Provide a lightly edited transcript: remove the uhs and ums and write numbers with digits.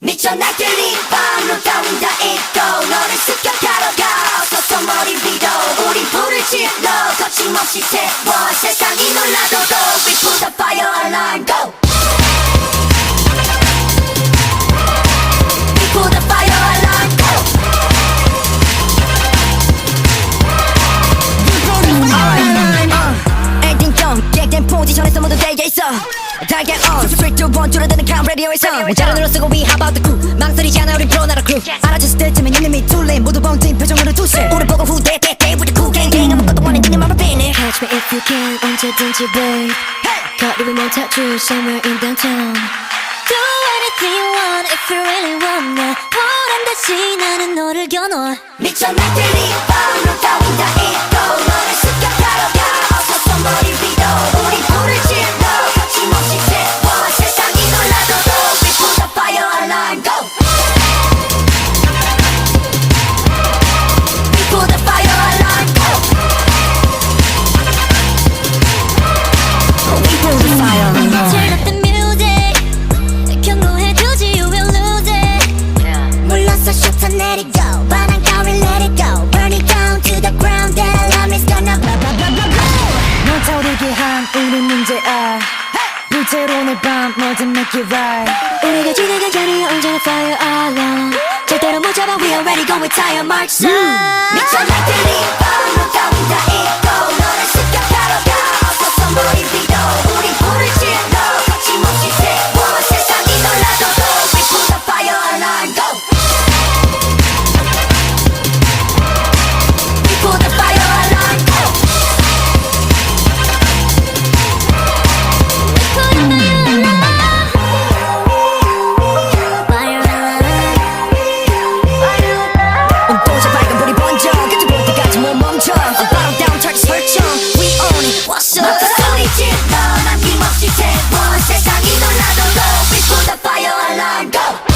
미쳐 날들이 밤로 따윈 다 잊고 너를 습격하러 가 어서 머리 위로 우리 불을 질러 거침없이 태워 세상이 놀라도록 We put the fire alarm go We put the fire alarm go 엔딩 좀 객된 포지션에서 모두 대게 있어 달걀 on Street to one 줄어드는 캄 라디오에서 문자를 눌러쓰고 we how about the crew 망설이지 않아 우리 프로 나라 crew 알아줬을 때쯤엔 이놈이 둘레 모두 번진 표정으로 두세 우리 보고 후대 대대 with the cool gang gang 아무것도 원해 니네 맘을 빼네 Catch me if you can 언제든지 babe 거리를 못 찾을 somewhere in downtown Do anything you want if you really want 나 보란듯이 나는 너를 겨눠 미쳐 날들이 밤로 따윈 다 잊고 너를 습격하러 가 어서 머리 위로 우리 불을 질러 거침없이 태워 세상이 놀라도록 We put the fire alarm go We put the fire alarm go We put the fire alarm Turn up the music 경고해두지 you will lose it 물러서 셔터 내리고 반항 따위 let it go Burn it down to the ground That alarm is gonna blah blah blah blah blah 너 타오르게 한 우리 문제야 불태로 오늘 밤 뭐든 make it right 우리가 지나간 자리에 언제나 fire alarm 절대로 못 잡아 we already go with tire marks 미쳐 날들이 밤로 따윈 다 잊고 너를 습격하러 가 어서 머리 위로 우리 불을 질러 거침없이 태워 세상이 놀라도록 We put the fire alarm go We put the fire alarm go 운동자 밝은 불이 번져 끝을 볼 때까지 못 멈춰 Bottom down turkey 설정 We own it What's up 소리 질러 남김없이 태워 세상이 놀라도록 We put the fire alarm go